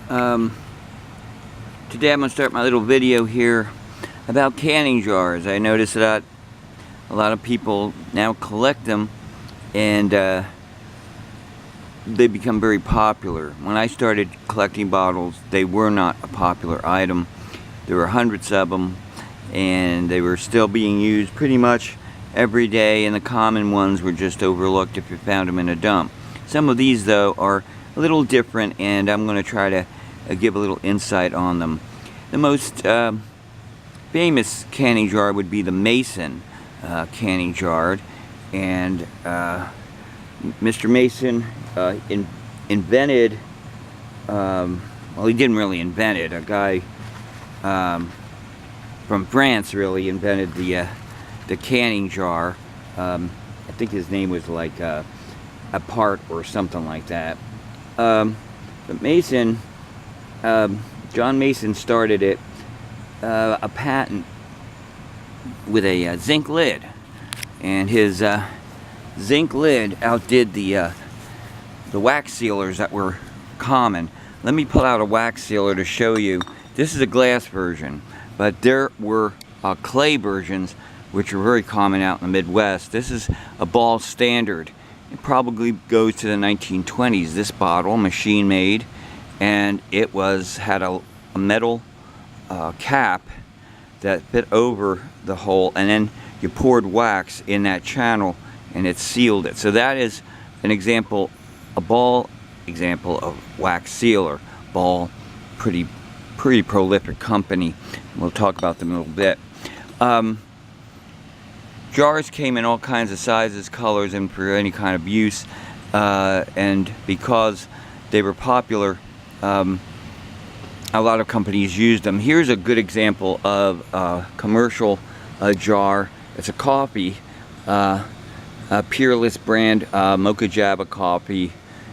Um, Today I'm going to start my little video here about canning jars. I noticed that a lot of people now collect them, and they become very popular. When I started collecting bottles, they were not a popular item. There were hundreds of them, and they were still being used pretty much every day, and the common ones were just overlooked if you found them in a dump. Some of these, though, are a little different, and I'm going to try to give a little insight on them. The most famous canning jar would be the Mason canning jar, and Mr. Mason invented, well, he didn't really invent it. A guy from France really invented the canning jar. I think his name was like Apart or something like that. But Mason, John Mason started it, a patent with a zinc lid, and his zinc lid outdid the wax sealers that were common. Let me pull out a wax sealer to show you. This is a glass version, but there were clay versions which are very common out in the Midwest. This is a Ball standard. It probably goes to the 1920s. This bottle, machine made, and it had a metal cap that fit over the hole, and then you poured wax in that channel and it sealed it. So that is an example, a Ball example of wax sealer. Ball, pretty prolific company. We'll talk about them in a little bit. Jars came in all kinds of sizes, colors, and for any kind of use, and because they were popular, a lot of companies used them. Here's a good example of a commercial jar. It's a coffee, a Peerless brand Mocha Java coffee,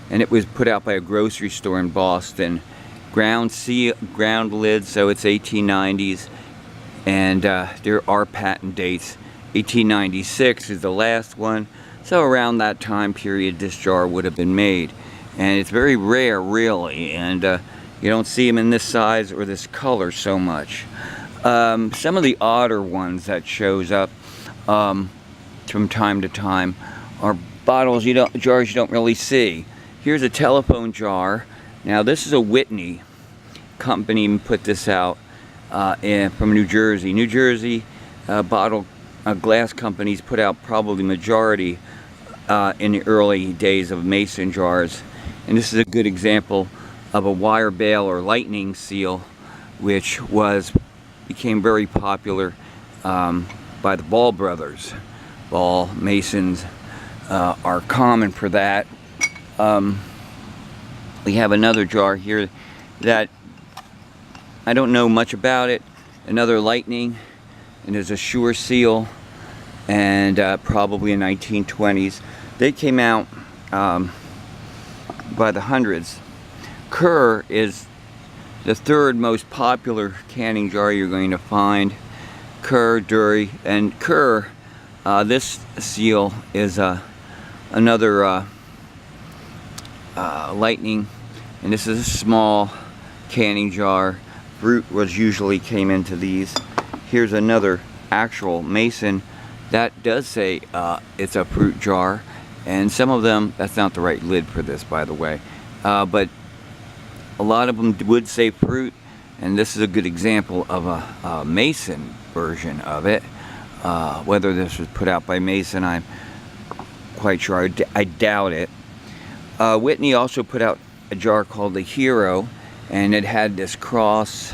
and it was put out by a grocery store in Boston. Ground lid, so it's 1890s, and there are patent dates. 1896 is the last one, so around that time period this jar would have been made. And it's very rare, really, and you don't see them in this size or this color so much. Some of the odder ones that shows up from time to time are bottles jars you don't really see. Here's a telephone jar. Now this is a Whitney company put this out from New Jersey. New Jersey glass companies put out probably majority in the early days of mason jars. And this is a good example of a wire bail or lightning seal, which became very popular by the Ball brothers. Ball, Masons are common for that. We have another jar here that I don't know much about it. Another lightning, and there's a Sure seal, and probably in 1920s. They came out by the hundreds. Kerr is the third most popular canning jar you're going to find. Kerr, Dury, and Kerr. This seal is another lightning, and this is a small canning jar. Fruit usually came into these. Here's another actual Mason that does say it's a fruit jar, and some of them, that's not the right lid for this, by the way, but a lot of them would say fruit, and this is a good example of a Mason version of it. Whether this was put out by Mason, I'm quite sure. I doubt it. Whitney also put out a jar called the Hero, and it had this cross,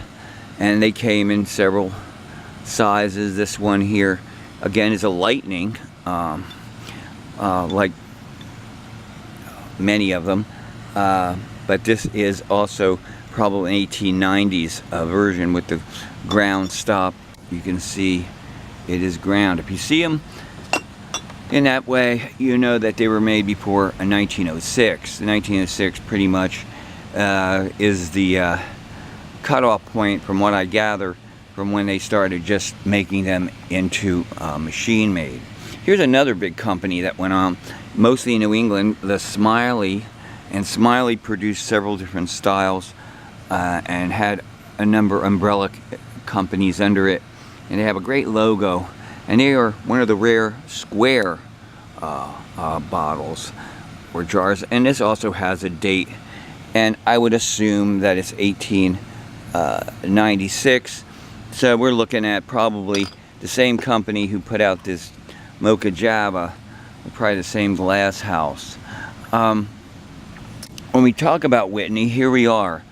and they came in several sizes. This one here, again, is a lightning, like many of them, but this is also probably an 1890s version with the ground stop. You can see it is ground. If you see them in that way, you know that they were made before 1906. 1906 pretty much is the cutoff point, from what I gather, from when they started just making them into machine made. Here's another big company that went on, mostly in New England, the Smiley, and Smiley produced several different styles and had a number of umbrella companies under it, and they have a great logo, and they are one of the rare square bottles or jars, and this also has a date, and I would assume that it's 1896. So we're looking at probably the same company who put out this Mocha Java, probably the same glass house. When we talk about Whitney, here we are.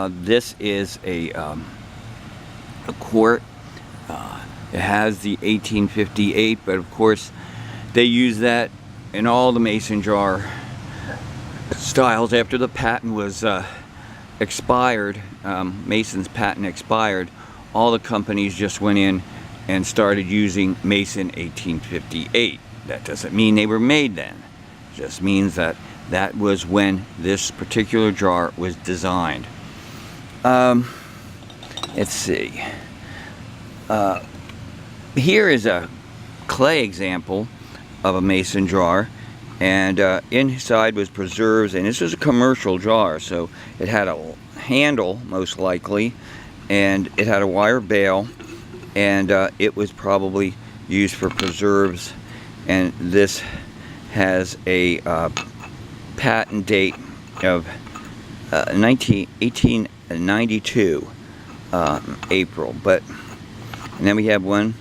This is a quart. It has the 1858, but of course they use that in all the mason jar styles after the patent was expired. Mason's patent expired. All the companies just went in and started using Mason 1858. That doesn't mean they were made then. It just means that that was when this particular jar was designed. Let's see. Here is a clay example of a mason jar, and inside was preserves, and this was a commercial jar, so it had a handle most likely, and it had a wire bail, and it was probably used for preserves, and this has a patent date of 1892 April, and then we have one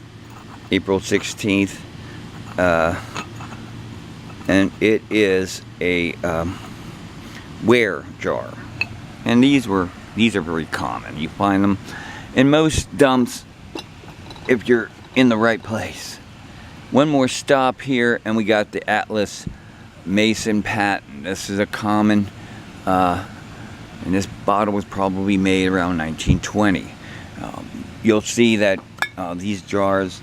April 16th, and it is a ware jar, and these are very common. You find them in most dumps if you're in the right place. One more stop here, and we got the Atlas Mason patent. This is a common, and this bottle was probably made around 1920. You'll see that these jars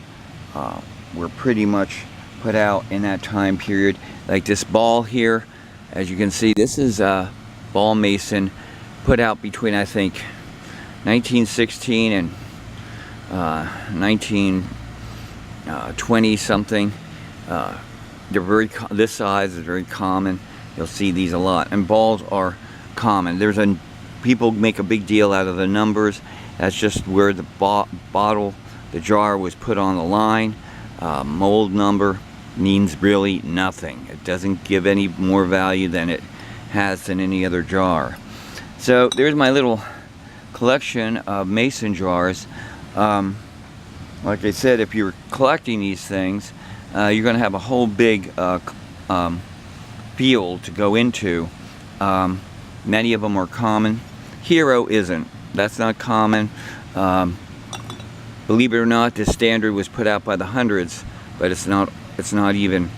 were pretty much put out in that time period. Like this ball here, as you can see, this is ball mason, put out between, I think, 1916 and 1920 something. They're this size is very common. You'll see these a lot, and balls are common. People make a big deal out of the numbers. That's just where the bottle, the jar was put on the line. Mold number means really nothing. It doesn't give any more value than it has than any other jar. So there's my little collection of mason jars. Like I said, if you're collecting these things, you're going to have a whole big field to go into. Many of them are common. Hero isn't. That's not common. Believe it or not, this standard was put out by the hundreds, but it's not even,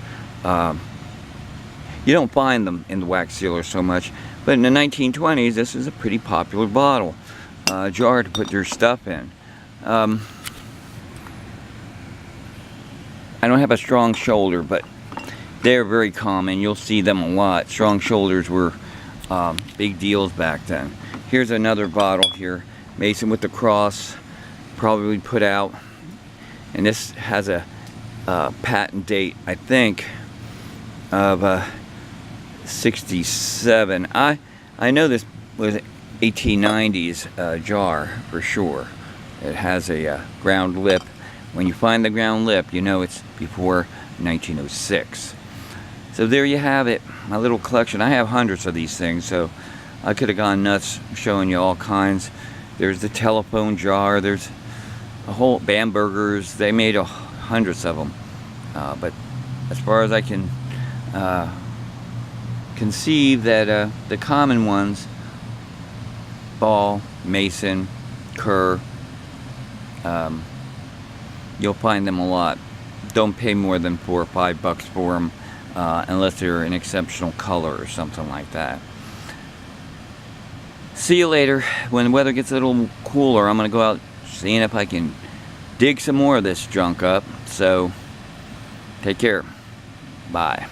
you don't find them in the wax sealer so much. But in the 1920s, this is a pretty popular bottle, jar to put your stuff in. I don't have a strong shoulder, but they're very common. You'll see them a lot. Strong shoulders were big deals back then. Here's another bottle here, Mason with the cross, probably put out, and this has a patent date, I think, of 67. I know this was 1890s jar for sure. It has a ground lip. When you find the ground lip, you know it's before 1906. So there you have it, my little collection. I have hundreds of these things, so I could have gone nuts showing you all kinds. There's the telephone jar, there's a whole Bambergers. They made hundreds of them, but as far as I can conceive, that the common ones, ball, mason, Kerr, you'll find them a lot. Don't pay more than $4 or $5 for them, unless they're an exceptional color or something like that. See you later. When the weather gets a little cooler, I'm gonna go out seeing if I can dig some more of this junk up. So take care. Bye.